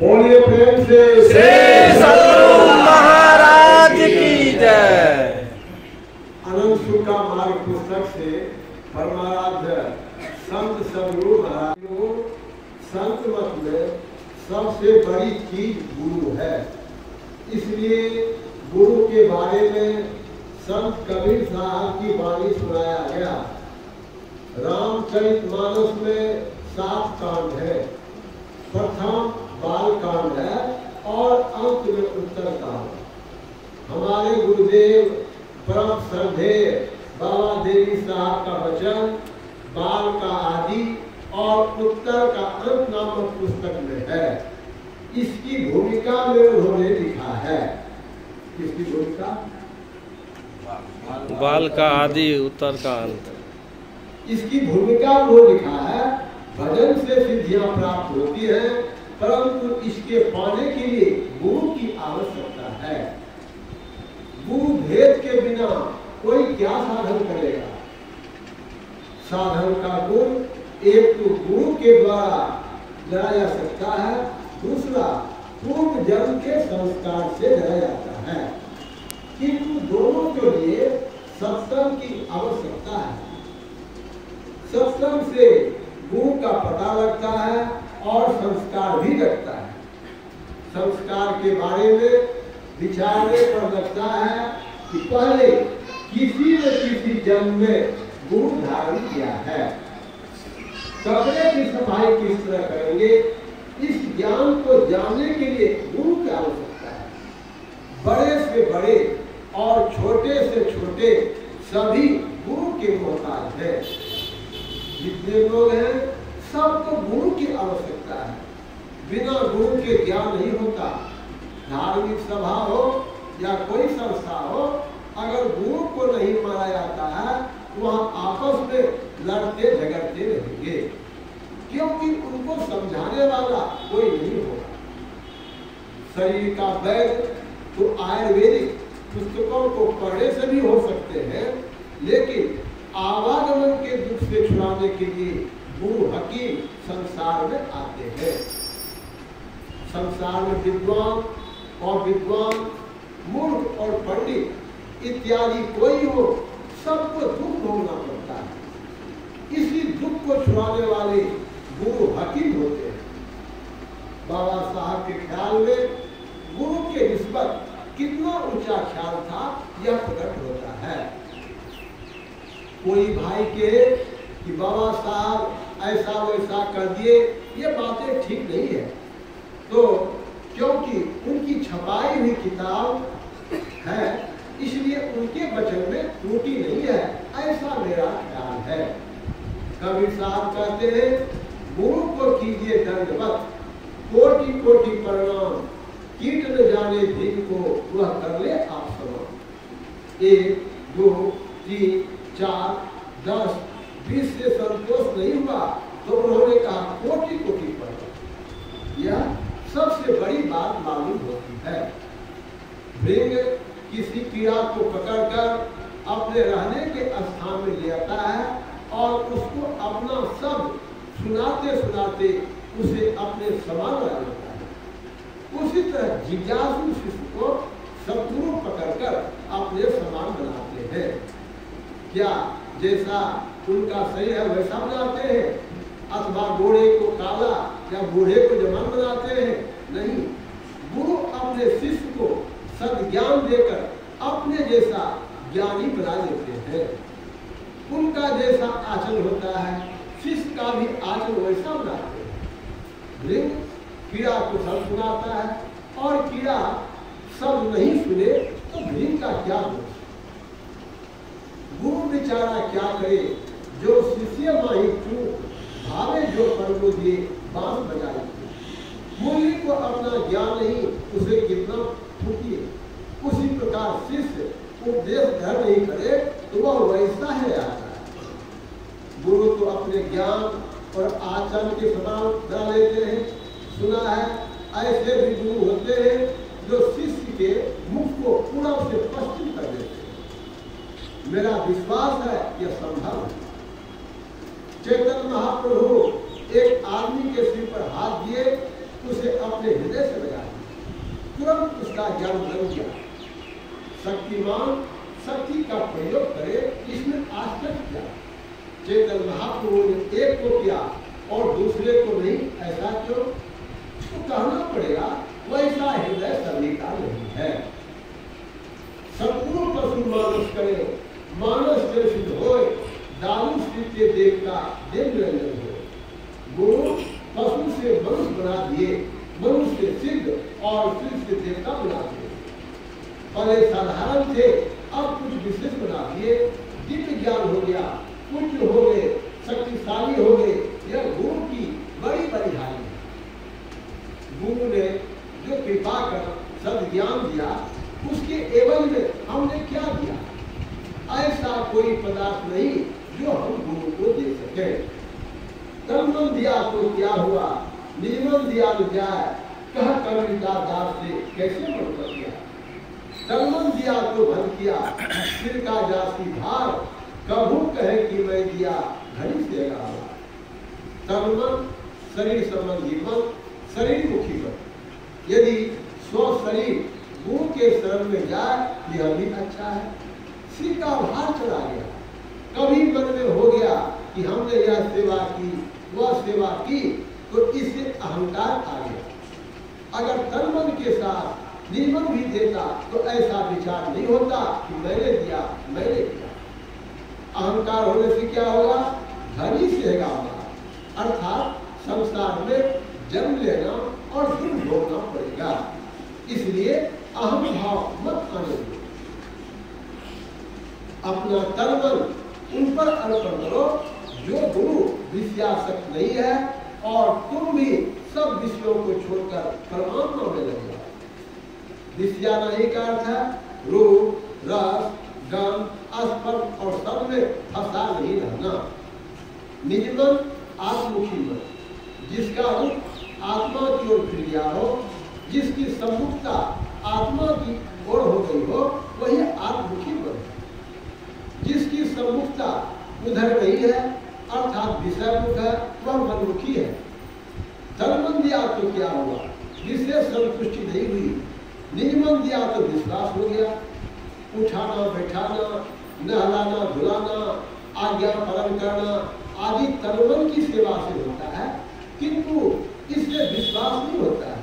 बोलिए प्रेम से श्री सद्गुरु महाराज की जय। अनंत सुख का मार्ग पुस्तक से परमाराध्य संत सद्गुरु महाराज को संत मत में सबसे बड़ी चीज गुरु है। इसलिए गुरु के बारे में संत कबीर साहब की वाणी सुनाया गया। रामचरितमानस में 7 कांड है। प्रथम बाल कांड है और अंत में उत्तर कांड। हमारे गुरुदेव परम श्रद्धेय बाबा देवी साहब का वचन बाल का आदि और उत्तर का अंत नामक पुस्तक में है। इसकी भूमिका में उन्होंने लिखा है। किसकी भूमिका? बाल का आदि उत्तर का अंत। इसकी भूमिका उन्होंने लिखा है। भजन से सिद्धियां प्राप्त होती हैं, परंतु इसके पाने के लिए गुरु की आवश्यकता है। गुरु भेद के बिना कोई क्या साधन करेगा? साधन का गुण एक तो गुरु के द्वारा लाया जा सकता है, दूसरा पूर्व जन्म के संस्कार से लाया जाता है। किंतु दोनों के लिए सत्संग की आवश्यकता है। सत्संग से गुरु का पता लगता है और संस्कार भी लगता है। संस्कार के बारे में विचारने पर लगता है कि पहले किसी न किसी जन्म में गुरु धारण किया है। कपड़े की सफाई किस तरह करेंगे, इस ज्ञान को जानने के लिए गुरु की आवश्यकता है। बड़े से बड़े और छोटे से छोटे सभी गुरु के मोहताज हैं। जितने लोग हैं सबको गुरु की आवश्यकता है। बिना गुरु के ज्ञान नहीं होता। धार्मिक सभा हो या कोई संस्था हो, अगर गुरु को नहीं माना जाता है वहाँ आपस में लड़ते झगड़ते रहेंगे, क्योंकि उनको समझाने वाला कोई नहीं होगा। शरीर का वैद्य तो आयुर्वेदिक पुस्तकों को पढ़ने से भी हो सकते हैं, लेकिन आवागमन के दुख से छुड़ाने के लिए गुरु हकीम संसार में आते हैं। संसार में विद्वान और विद्वान, मूर्ख और पंडित इत्यादि कोई हो, सबको दुख भोगना पड़ता है। इसी दुख को छुड़ाने वाले गुरु हकीम होते हैं। बाबा साहब के ख्याल में गुरु के निस्बत कितना ऊंचा ख्याल था, यह प्रकट होता है। कोई भाई कहे कि बाबा साहब ऐसा वैसा कर दिए, ये बातें ठीक नहीं है, तो क्योंकि उनकी छपाई हुई किताब है इसलिए उनके वचन में त्रुटि नहीं है, ऐसा मेरा ख्याल है। कबीर साहब कहते हैं, गुरु को कीजिए दंडवत, कोटि कोटि प्रणाम, कीट न जाने दिन को वह कर ले आप समान। 1 2 3 4 10 20 से संतोष नहीं हुआ तो उन्होंने कहा कोटि कोटि प्रणाम। यह सबसे बड़ी बात मालूम होती है। भृंग किसी कीड़ा को पकड़कर अपने रहने के स्थान में ले आता है और उसको अपना सब सुनाते सुनाते उसे अपने समान बना लेता है। उसी तरह जिज्ञासु शिशु को सद्गुरु पकड़कर अपने समान बनाते हैं। क्या जैसा उनका शरीर है वैसा बनाते हैं, अथवा घोड़े को काला या बूढ़े को जवान बनाते हैं? नहीं, गुरु अपने शिष्य को सद्ज्ञान देकर अपने जैसा ज्ञानी बना देते हैं। उनका जैसा आचरण होता है, शिष्य का भी आचरण वैसा बनाते हैं। भृंग कीड़ा को सब सुनाता है और कीड़ा सब नहीं सुने तो भृंग का क्या दोष? गुरु बेचारा क्या करे, जो शिष्य माही चूक भावे जो पर को दिए बांस बजाए। मुरली को अपना ज्ञान नहीं, उसे कितना फूकिए। उसी प्रकार शिष्य उपदेश धर नहीं करे तो वह वैसा है आता है। गुरु तो अपने ज्ञान और आचरण के समान बना लेते हैं। सुना है ऐसे भी गुरु होते हैं जो शिष्य के मुख को पूरा से पश्चिम कर देते हैं। मेरा विश्वास है यह संभव है। चैतन्य महाप्रभु एक आदमी के सिर पर हाथ दिए उसे अपने हृदय से लगा दिया, तुरंत उसका ज्ञान बन गया। शक्तिमान शक्ति का प्रयोग करे, इसमें आश्चर्य क्या? चैतन्य महाप्रभु ने एक को किया और दूसरे को नहीं, ऐसा क्यों? तो कहना पड़ेगा वैसा हृदय सभी का नहीं है। सतगुरु पशु मानस करे, मानस के सिद्ध होए, दारू के देव का देव निरंजन हो। गुरु पशु से मनुष्य बना दिए, मनुष्य से सिद्ध और सिद्ध से देवता बना दिए। पहले साधारण थे, अब कुछ विशेष बना दिए, दिव्य ज्ञान हो गया, पुण्य हो गए, शक्तिशाली हो गए। यह गुरु की बड़ी बड़ी हानि है। गुरु ने जो कृपा कर सद्ज्ञान दिया, उसके एवज में हमने क्या दिया? ऐसा कोई पदार्थ नहीं जो हम गुरु को दे सके। कर्मन दिया तो क्या हुआ, नियमन दिया तो क्या है, कह कर्मिका दास से कैसे बढ़ गया। कर्मन दिया तो भन किया, सिर का जासी भार, कभू कहे कि मैं दिया घड़ी से गावा। कर्मन शरीर संबंधी मन, शरीर मुखी मन। यदि स्व शरीर गुरु के शरण में जाए, यह भी अच्छा है। सिर का भार चला गया, कभी मन में हो गया कि हमने यह सेवा की, वह सेवा की, तो इससे अहंकार आ गया। अगर तन मन के साथ नियमन भी देता तो ऐसा विचार नहीं होता कि मैंने दिया, मैंने दिया। अहंकार होने से क्या होगा? धनी से अर्थात संसार में जन्म लेना और दुख भोगना पड़ेगा। इसलिए अहम भाव मत आने दो। अपना तन मन उन पर अर्पण करो जो गुरु विषयासक्त नहीं है, और तुम भी सब विषयों को छोड़कर परमात्मा में लग जाओ। विषया नहीं का अर्थ है रूप, रस, गंध, स्पर्श और सब में फंसा नहीं रहना। निज मन आत्मुखी मन, जिसका रूप आत्मा की ओर फिर गया हो, जिसकी सम्मुखता आत्मा की ओर हो गई हो, वही आत्मुखी मन है। जिसकी सम्मुखता उधर नहीं है, अर्थात विषय मुख है, वह मनमुखी है। तन दिया तो क्या हुआ? विशेष संतुष्टि नहीं हुई। निज मन दिया तो विश्वास हो गया। उठाना बैठाना, नहलाना धुलाना, आज्ञा पालन करना आदि तन की सेवा से होता है, किंतु इससे विश्वास नहीं होता है।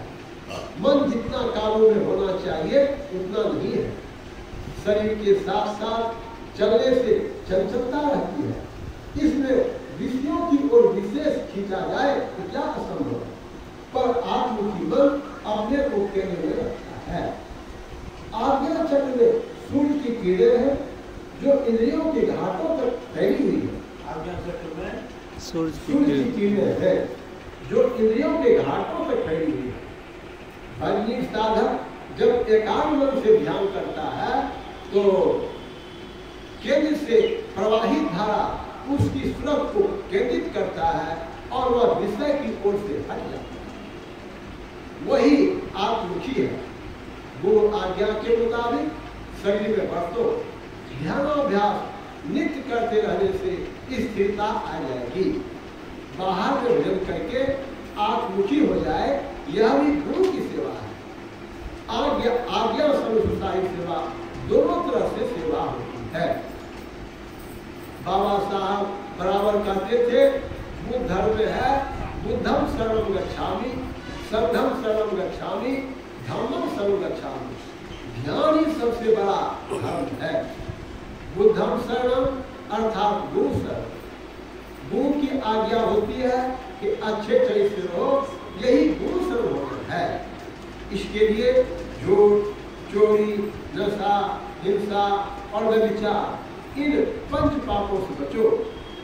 मन जितना काबू में होना चाहिए उतना नहीं है। शरीर के साथ साथ चलने से चंचलता रहती है। इसमें विषयों की ओर विशेष खींचा जाए तो क्या असंभव है, पर आत्मुखी मन अपने को केंद्र में रखता है। आज्ञा चक्र में सूर्य की किरणें हैं जो इंद्रियों के घाटों तक फैली हुई है। आज्ञा चक्र में सूर्य की किरणें हैं जो इंद्रियों के घाटों तक फैली हुई है। भजनी साधक जब एकाग्र मन से ध्यान करता है तो केंद्र से प्रवाहित धारा उसकी सुरत को केंद्रित करता है और वह विषय की ओर से हट जाता है। वही आत्मुखी है। गुरु आज्ञा के मुताबिक शरीर में बरतो, ध्यानाभ्यास नित्य करते रहने से स्थिरता आ जाएगी। बाहर में भजन करके आत्मुखी हो जाए, यह भी गुरु की सेवा है। आज्ञा अनुसारी सेवा दोनों तरह से सेवा होती है। बाबा साहब बराबर कहते थे, बुद्ध धर्म में है बुद्धम शरणं गच्छामि, संघम शरणं गच्छामि, धम्मम शरणं गच्छामि। ध्यान ही सबसे बड़ा धर्म है। बुद्धम शरणं अर्थात गुरु शरण। गुरु की आज्ञा होती है कि अच्छे चरित्र से रहो, यही गुरु शरण होना है। इसके लिए झूठ, चोरी, नशा, हिंसा और व्यभिचार इन 5 पापों से बचो।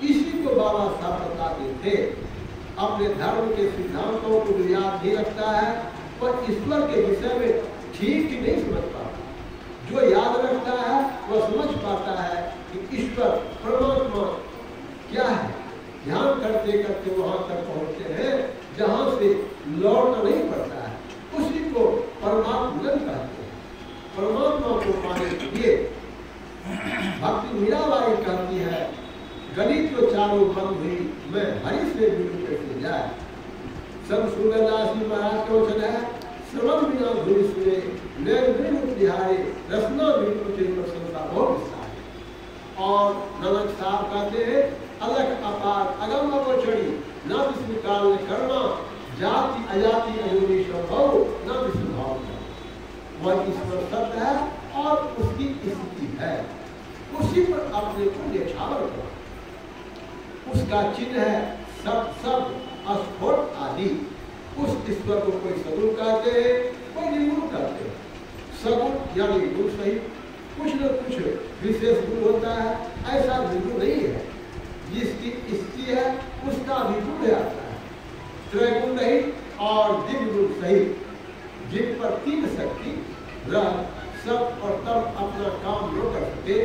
इसी को बाबा साहब बताते थे। अपने धर्म के सिद्धांतों को जो याद नहीं रखता है पर ईश्वर के विषय में ठीक ही नहीं समझ पाता। जो याद रखता है वह समझ पाता है कि ईश्वर परमात्मा क्या है। ध्यान करते करते वहां तक पहुंचते हैं जहां से लौटना नहीं पड़ता है, उसी को परमात्मन कहते हैं। परमात्मा को पाने के लिए भक्ति मीराबाई कहती है, गणित तो चारों बंद हुई, मैं हरि से मिलूं कैसे जाए। संत सूरदास जी महाराज को श्रवण बिना धुरी सुने, नैन बिन बिहारे, रसना बिन उठे प्रसन्नता बहुत विस्तार है। और नमक साहब कहते हैं अलग अपार अगम अवचड़ी न विष्णु काल ने करना, जाति अजाति अयोनी संभव न विष्णु भाव। वह ईश्वर सत्य है और उसकी स्थिति है, उसी पर अपने को न्यौछावर करो। उसका चिन्ह है सब सब अस्फुट आदि। उस ईश्वर को कोई सगुण कहते हैं, कोई निर्गुण कहते हैं। सगुण यानी गुण सहित कुछ न कुछ विशेष गुण होता है, ऐसा निर्गुण नहीं है। जिसकी स्थिति है उसका भी गुण आता है। त्रैगुण रहित और दिव्य गुण सहित, जिन पर तीन शक्ति रह सब और तब अपना काम न कर सके,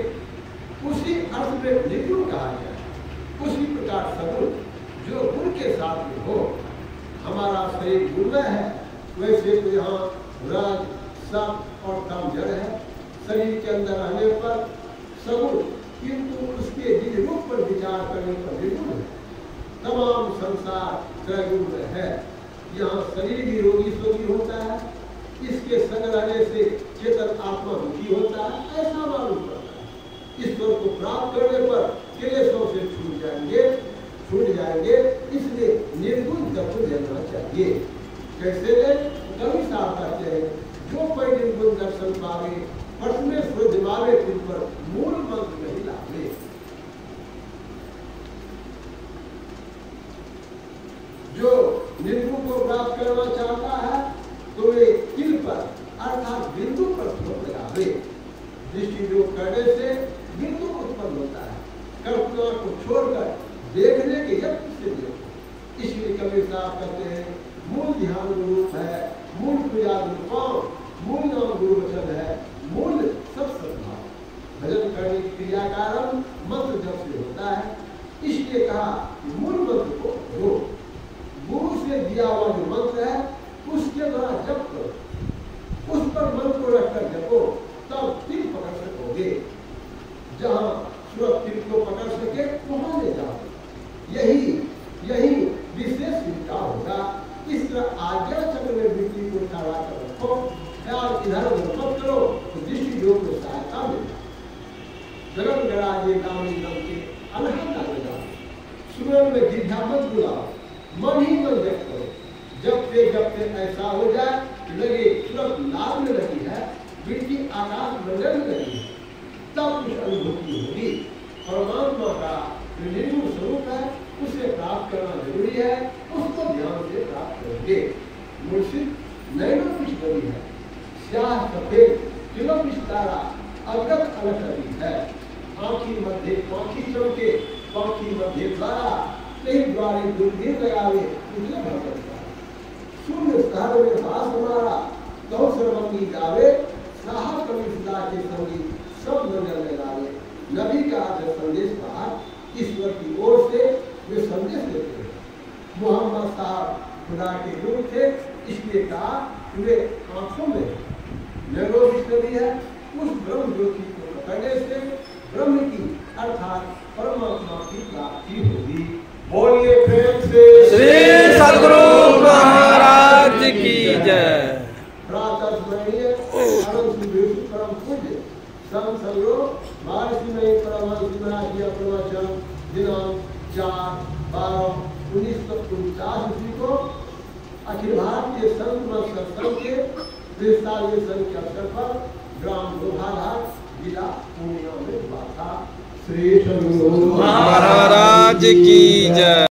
उसी अर्थ में निर्गुण कहा गया है। उसी प्रकार सगुण जो गुण के साथ में हो। हमारा शरीर गुणमय है, वैसे तो यहाँ रज सत और तम जड़ है। शरीर के अंदर रहने पर सगुण, किंतु उसके निज रूप पर विचार करने पर निर्गुण है। तमाम संसार त्रैगुण में है। यहाँ शरीर भी रोगी शोगी होता है, इसके संग रहने से चेतन आत्मा दुखी होता है, ऐसा मालूम पड़ता है। ईश्वर को प्राप्त करने पर क्लेशों से छूट जाएंगे। इसलिए निर्गुण तत्व लेना चाहिए। कैसे ले? कवि साहब कहते हैं जो कोई निर्गुण दर्शन पावे, परमेश्वर दिवावे तुम पर मूल मंत्र नहीं लावे। जो निर्गुण को प्राप्त करना चाहता है तो वे तिल पर अर्थात बिंदु पर स्रोत लगावे। दृष्टि जो करने से बिंदु उत्पन्न होता है, कल्पना को छोड़कर देखने के यत्न से देखो। इसलिए कबीर साहब कहते हैं मूल ध्यान रूप है, मूल पूजा रूप, मूल नाम गुरु वचन है, मूल सब सद्भाव। भजन करने की क्रिया कारण मंत्र जब से होता है, इसलिए कहा मूल मंत्र को करो। गुरु से दिया हुआ जो मंत्र है उसके द्वारा जप करो, उस पर मन को रखकर जपो, तब तिल पकड़ सकोगे। जहाँ सूरत तिल को पकड़ सके वहां ले जाओ। यही विशेष विद्या होगा। इस तरह आज्ञा चक्र में वृत्ति को ठहरा कर रखो, ख्याल इधर उधर मत करो, तो दृष्टि योग को सहायता मिलेगी। जगन गराजे गामी नम के अनहता लगा, सुमन में दीर्घा मत बुलाओ, मन ही मन व्यक्त करो। जब से ऐसा हो जाए लगे तुरंत लाभ में लगी है, वृत्ति आकाश मंडल में लगी है, तब कुछ अनुभूति होगी। परमात्मा का निर्गुण स्वरूप है, उसे प्राप्त करना जरूरी है, उसको ध्यान से प्राप्त करेंगे। मुर्शिद नैनो कुछ बड़ी है, स्याह सफेद किलो तारा अवगत अलग रही है। आँखी मध्य पाखी चौके, पाखी मध्य द्वारा, नहीं द्वारे दूरबीन लगावे उतने भर सकता है। शून्य स्थान में वास हमारा, कहो सर्वंगी गावे, साहब कवि सुधा के संगी सब नजर में लावे। नबी का संदेश बाहर ईश्वर की ओर से वे संदेश देते हैं। मोहम्मद साहब खुदा के गुरु थे, इसलिए कहा वे आंखों में नैरोविष्णवी है। उस ब्रह्म ज्योति को पकड़ने से ब्रह्म की अर्थात परमात्मा की प्राप्ति होगी। बोलिए प्रेम से श्री सद्गुरु महाराज की जय। प्रातः स्मरणीय परम पूज्य संत सलोक महर्षि में परमहंस महाराज जी प्रवचन दिनांक 4/12/1949 ईस्वी को अखिल भारतीय संत मत सत्संग के 45वें संघ के अवसर पर ग्राम लोहाघाट जिला पूर्णिया में हुआ था। श्री सद्गुरु महाराज की जय।